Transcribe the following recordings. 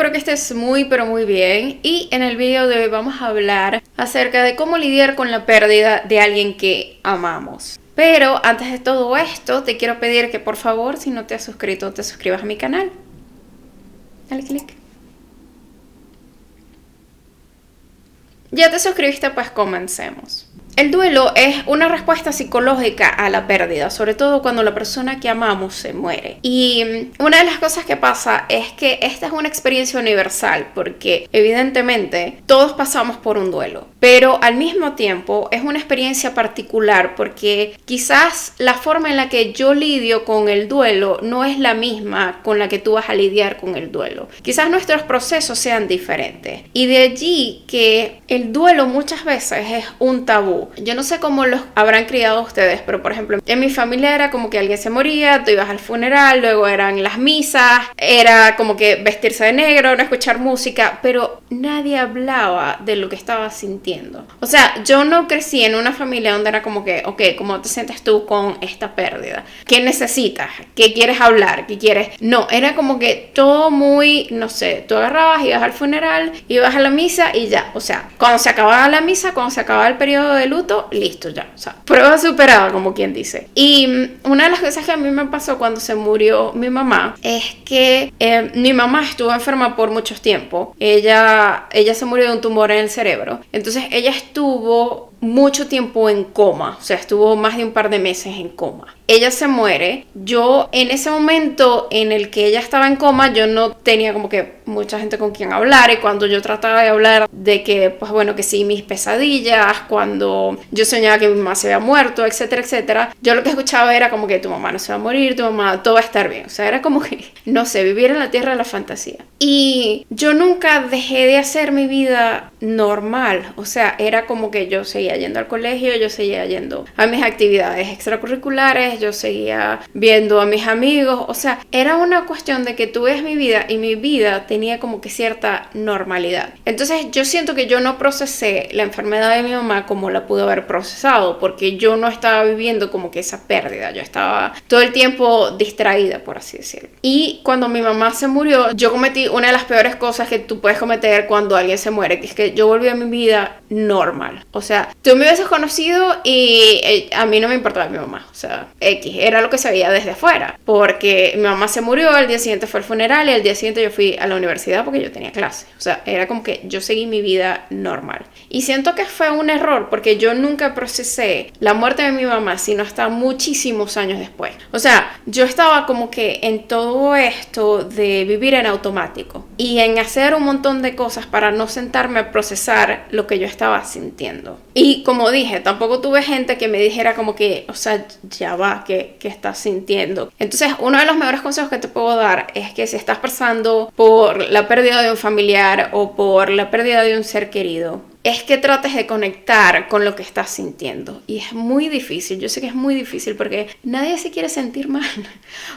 espero que estés muy pero muy bien y en el video de hoy vamos a hablar acerca de cómo lidiar con la pérdida de alguien que amamos. Pero antes de todo esto te quiero pedir que por favor, si no te has suscrito, te suscribas a mi canal. Dale click. ¿Ya te suscribiste? Pues comencemos. El duelo es una respuesta psicológica a la pérdida, sobre todo cuando la persona que amamos se muere. Y una de las cosas que pasa es que esta es una experiencia universal, porque evidentemente todos pasamos por un duelo, pero al mismo tiempo es una experiencia particular porque quizás la forma en la que yo lidio con el duelo no es la misma con la que tú vas a lidiar con el duelo. Quizás nuestros procesos sean diferentes y de allí que el duelo muchas veces es un tabú. Yo no sé cómo los habrán criado ustedes, pero por ejemplo, en mi familia era como que alguien se moría, tú ibas al funeral, luego eran las misas, era como que vestirse de negro, no escuchar música, pero nadie hablaba de lo que estaba sintiendo. O sea, yo no crecí en una familia donde era como que, ok, ¿cómo te sientes tú con esta pérdida? ¿Qué necesitas? ¿Qué quieres hablar? ¿Qué quieres? No, era como que todo muy, no sé, tú agarrabas, ibas al funeral, ibas a la misa y ya. O sea, cuando se acababa la misa, cuando se acababa el periodo de luto, listo ya, o sea, prueba superada, como quien dice. Y una de las cosas que a mí me pasó cuando se murió mi mamá es que mi mamá estuvo enferma por mucho tiempo. Ella se murió de un tumor en el cerebro, entonces ella estuvo mucho tiempo en coma, o sea, estuvo más de un par de meses en coma. Ella se muere. Yo en ese momento en el que ella estaba en coma, yo no tenía como que mucha gente con quien hablar, y cuando yo trataba de hablar de que, pues bueno, que sí, mis pesadillas, cuando yo soñaba que mi mamá se había muerto, etcétera, etcétera, yo lo que escuchaba era como que tu mamá no se va a morir, tu mamá, todo va a estar bien. O sea, era como que, no sé, vivir en la tierra de la fantasía. Y yo nunca dejé de hacer mi vida normal, o sea, era como que yo seguía yendo al colegio, yo seguía yendo a mis actividades extracurriculares, yo seguía viendo a mis amigos, o sea, era una cuestión de que tú ves mi vida y mi vida tenía como que cierta normalidad. Entonces yo siento que yo no procesé la enfermedad de mi mamá como la pude haber procesado, porque yo no estaba viviendo como que esa pérdida, yo estaba todo el tiempo distraída, por así decirlo. Y cuando mi mamá se murió, yo cometí una de las peores cosas que tú puedes cometer cuando alguien se muere, que es que yo volví a mi vida normal. O sea, tú me hubieses conocido y a mí no me importaba mi mamá, o sea, X, era lo que se veía desde afuera, porque mi mamá se murió, al día siguiente fue el funeral y al día siguiente yo fui a la universidad porque yo tenía clase. O sea, era como que yo seguí mi vida normal. Y siento que fue un error porque yo nunca procesé la muerte de mi mamá sino hasta muchísimos años después. O sea, yo estaba como que en todo esto de vivir en automático y en hacer un montón de cosas para no sentarme a procesar lo que yo estaba sintiendo. Y como dije, tampoco tuve gente que me dijera como que, o sea, ya va, ¿qué estás sintiendo? Entonces, uno de los mejores consejos que te puedo dar es que si estás pasando por la pérdida de un familiar o por la pérdida de un ser querido, es que trates de conectar con lo que estás sintiendo. Y es muy difícil, yo sé que es muy difícil porque nadie se quiere sentir mal.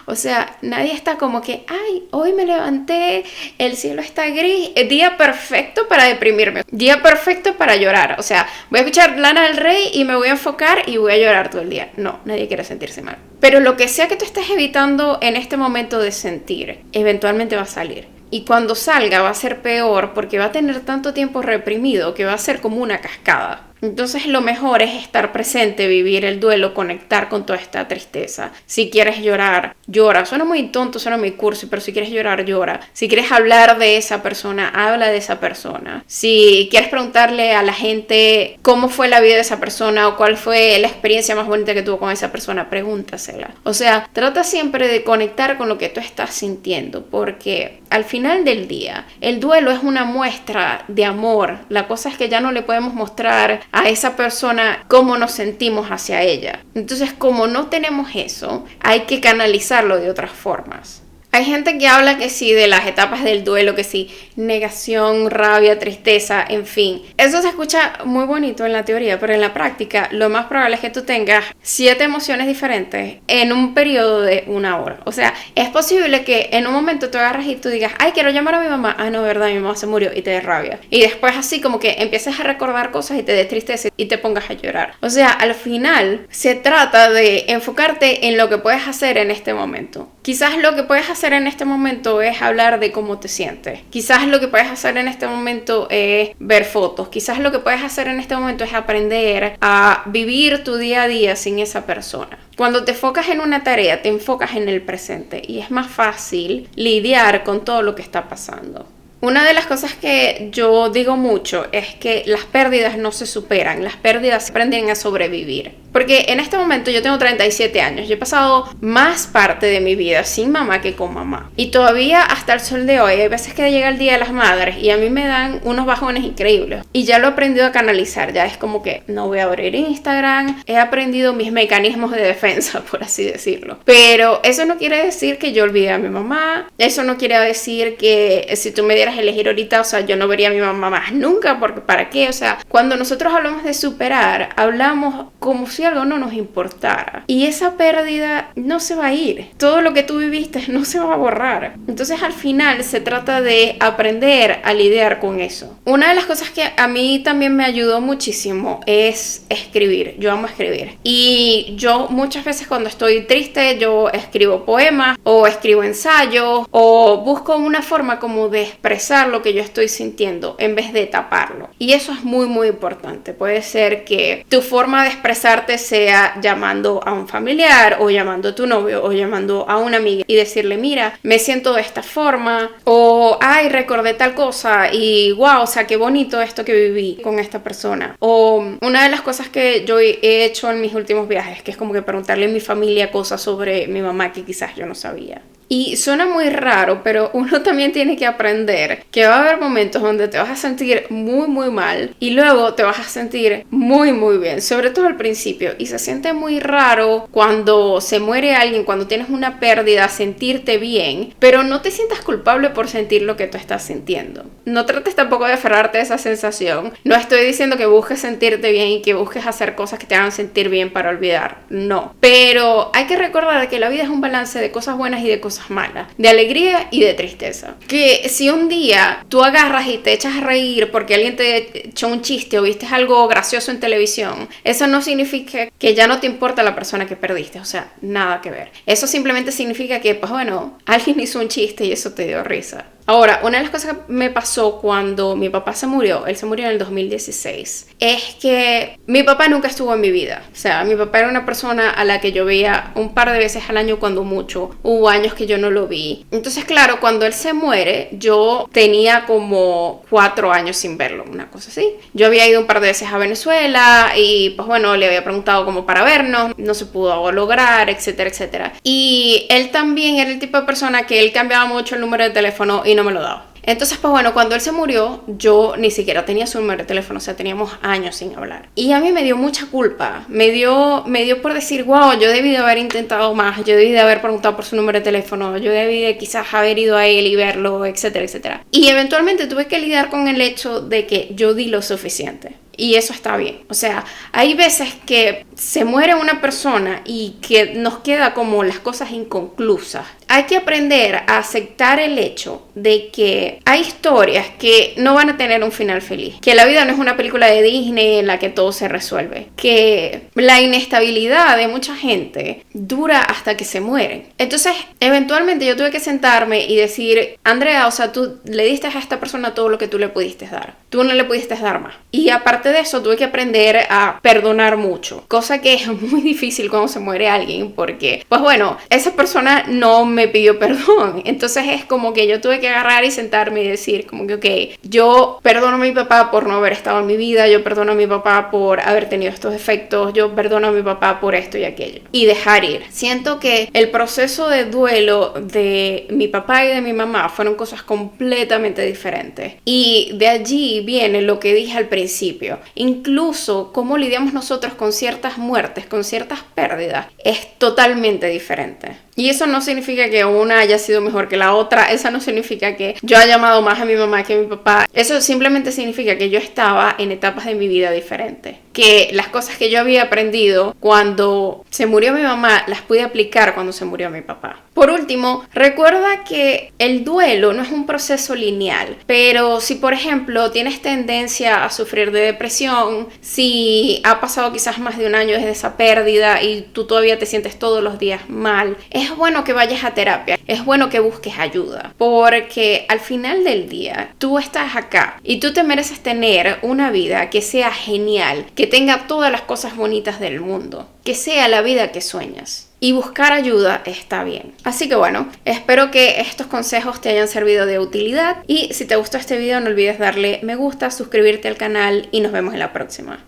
O sea, nadie está como que, ay, hoy me levanté, el cielo está gris, día perfecto para deprimirme, día perfecto para llorar. O sea, voy a escuchar Lana del Rey y me voy a enfocar y voy a llorar todo el día. No, nadie quiere sentirse mal. Pero lo que sea que tú estés evitando en este momento de sentir, eventualmente va a salir. Y cuando salga va a ser peor porque va a tener tanto tiempo reprimido que va a ser como una cascada. Entonces lo mejor es estar presente, vivir el duelo, conectar con toda esta tristeza. Si quieres llorar, llora. Suena muy tonto, suena muy cursi, pero si quieres llorar, llora. Si quieres hablar de esa persona, habla de esa persona. Si quieres preguntarle a la gente cómo fue la vida de esa persona o cuál fue la experiencia más bonita que tuvo con esa persona, pregúntasela. O sea, trata siempre de conectar con lo que tú estás sintiendo, porque al final del día, el duelo es una muestra de amor. La cosa es que ya no le podemos mostrar a esa persona cómo nos sentimos hacia ella. Entonces, como no tenemos eso, hay que canalizarlo de otras formas. Hay gente que habla que sí de las etapas del duelo, que sí, negación, rabia, tristeza, en fin. Eso se escucha muy bonito en la teoría, pero en la práctica lo más probable es que tú tengas 7 emociones diferentes en un periodo de 1 hora. O sea, es posible que en un momento tú agarras y tú digas, ay, quiero llamar a mi mamá. Ah, no, verdad, mi mamá se murió, y te dé rabia. Y después así como que empieces a recordar cosas y te des tristeza y te pongas a llorar. O sea, al final se trata de enfocarte en lo que puedes hacer en este momento. Quizás lo que puedes hacer hacer en este momento es hablar de cómo te sientes. Quizás lo que puedes hacer en este momento es ver fotos. Quizás lo que puedes hacer en este momento es aprender a vivir tu día a día sin esa persona. Cuando te enfocas en una tarea, te enfocas en el presente y es más fácil lidiar con todo lo que está pasando. Una de las cosas que yo digo mucho es que las pérdidas no se superan, las pérdidas se aprenden a sobrevivir. Porque en este momento yo tengo 37 años, yo he pasado más parte de mi vida sin mamá que con mamá. Y todavía hasta el sol de hoy, hay veces que llega el Día de las Madres y a mí me dan unos bajones increíbles. Y ya lo he aprendido a canalizar, ya es como que no voy a abrir Instagram, he aprendido mis mecanismos de defensa, por así decirlo. Pero eso no quiere decir que yo olvidé a mi mamá, eso no quiere decir que si tú me dieras a elegir ahorita, o sea, yo no vería a mi mamá más nunca, porque ¿para qué? O sea, cuando nosotros hablamos de superar, hablamos como si algo no nos importara. Y esa pérdida no se va a ir. Todo lo que tú viviste no se va a borrar. Entonces, al final, se trata de aprender a lidiar con eso. Una de las cosas que a mí también me ayudó muchísimo es escribir. Yo amo escribir. Y yo muchas veces cuando estoy triste, yo escribo poemas o escribo ensayos o busco una forma como de expresar lo que yo estoy sintiendo en vez de taparlo. Y eso es muy, muy importante. Puede ser que tu forma de expresarte sea llamando a un familiar o llamando a tu novio o llamando a una amiga y decirle, mira, me siento de esta forma, o ay, recordé tal cosa y wow, o sea, qué bonito esto que viví con esta persona. O una de las cosas que yo he hecho en mis últimos viajes, que es como que preguntarle a mi familia cosas sobre mi mamá que quizás yo no sabía. Y suena muy raro, pero uno también tiene que aprender que va a haber momentos donde te vas a sentir muy, muy mal y luego te vas a sentir muy, muy bien, sobre todo al principio. Y se siente muy raro cuando se muere alguien, cuando tienes una pérdida, sentirte bien, pero no te sientas culpable por sentir lo que tú estás sintiendo. No trates tampoco de aferrarte a esa sensación. No estoy diciendo que busques sentirte bien y que busques hacer cosas que te hagan sentir bien para olvidar. No. Pero hay que recordar que la vida es un balance de cosas buenas y de cosas malas, de alegría y de tristeza. Que si un día tú agarras y te echas a reír porque alguien te echó un chiste o viste algo gracioso en televisión, eso no significa que ya no te importa la persona que perdiste, o sea, nada que ver. Eso simplemente significa que, pues bueno, alguien hizo un chiste y eso te dio risa. Ahora, una de las cosas que me pasó cuando mi papá se murió, él se murió en el 2016, es que mi papá nunca estuvo en mi vida. O sea, mi papá era una persona a la que yo veía un par de veces al año cuando mucho. Hubo años que yo no lo vi. Entonces, claro, cuando él se muere, yo tenía como 4 años sin verlo, una cosa así. Yo había ido un par de veces a Venezuela y pues bueno, le había preguntado como para vernos, no se pudo lograr, etcétera, etcétera. Y él también era el tipo de persona que él cambiaba mucho el número de teléfono y no me lo daba. Entonces, pues bueno, cuando él se murió, yo ni siquiera tenía su número de teléfono, o sea, teníamos años sin hablar. Y a mí me dio mucha culpa, me dio por decir, wow, yo debí de haber intentado más, yo debí de haber preguntado por su número de teléfono, yo debí de quizás haber ido a él y verlo, etcétera, etcétera. Y eventualmente tuve que lidiar con el hecho de que yo di lo suficiente. Y eso está bien. O sea, hay veces que se muere una persona y que nos queda como las cosas inconclusas. Hay que aprender a aceptar el hecho de que hay historias que no van a tener un final feliz. Que la vida no es una película de Disney en la que todo se resuelve. Que la inestabilidad de mucha gente dura hasta que se mueren. Entonces, eventualmente yo tuve que sentarme y decir, Andrea, o sea, tú le diste a esta persona todo lo que tú le pudiste dar. Tú no le pudiste dar más. Y aparte de eso, tuve que aprender a perdonar mucho. Cosa que es muy difícil cuando se muere alguien porque, pues bueno, esa persona no me pidió perdón. Entonces es como que yo tuve que agarrar y sentarme y decir como que, ok, yo perdono a mi papá por no haber estado en mi vida, yo perdono a mi papá por haber tenido estos defectos, yo perdono a mi papá por esto y aquello. Y dejar ir. Siento que el proceso de duelo de mi papá y de mi mamá fueron cosas completamente diferentes. Y de allí viene lo que dije al principio. Incluso cómo lidiamos nosotros con ciertas muertes, con ciertas pérdidas, es totalmente diferente. Y eso no significa que una haya sido mejor que la otra, eso no significa que yo haya amado más a mi mamá que a mi papá, eso simplemente significa que yo estaba en etapas de mi vida diferentes. Que las cosas que yo había aprendido cuando se murió mi mamá, las pude aplicar cuando se murió mi papá. Por último, recuerda que el duelo no es un proceso lineal, pero si por ejemplo tienes tendencia a sufrir de depresión, si ha pasado quizás más de un año desde esa pérdida y tú todavía te sientes todos los días mal, es bueno que vayas a terapia, es bueno que busques ayuda, porque al final del día tú estás acá y tú te mereces tener una vida que sea genial, que tenga todas las cosas bonitas del mundo, que sea la vida que sueñas. Y buscar ayuda está bien. Así que bueno, espero que estos consejos te hayan servido de utilidad y si te gustó este video no olvides darle me gusta, suscribirte al canal y nos vemos en la próxima.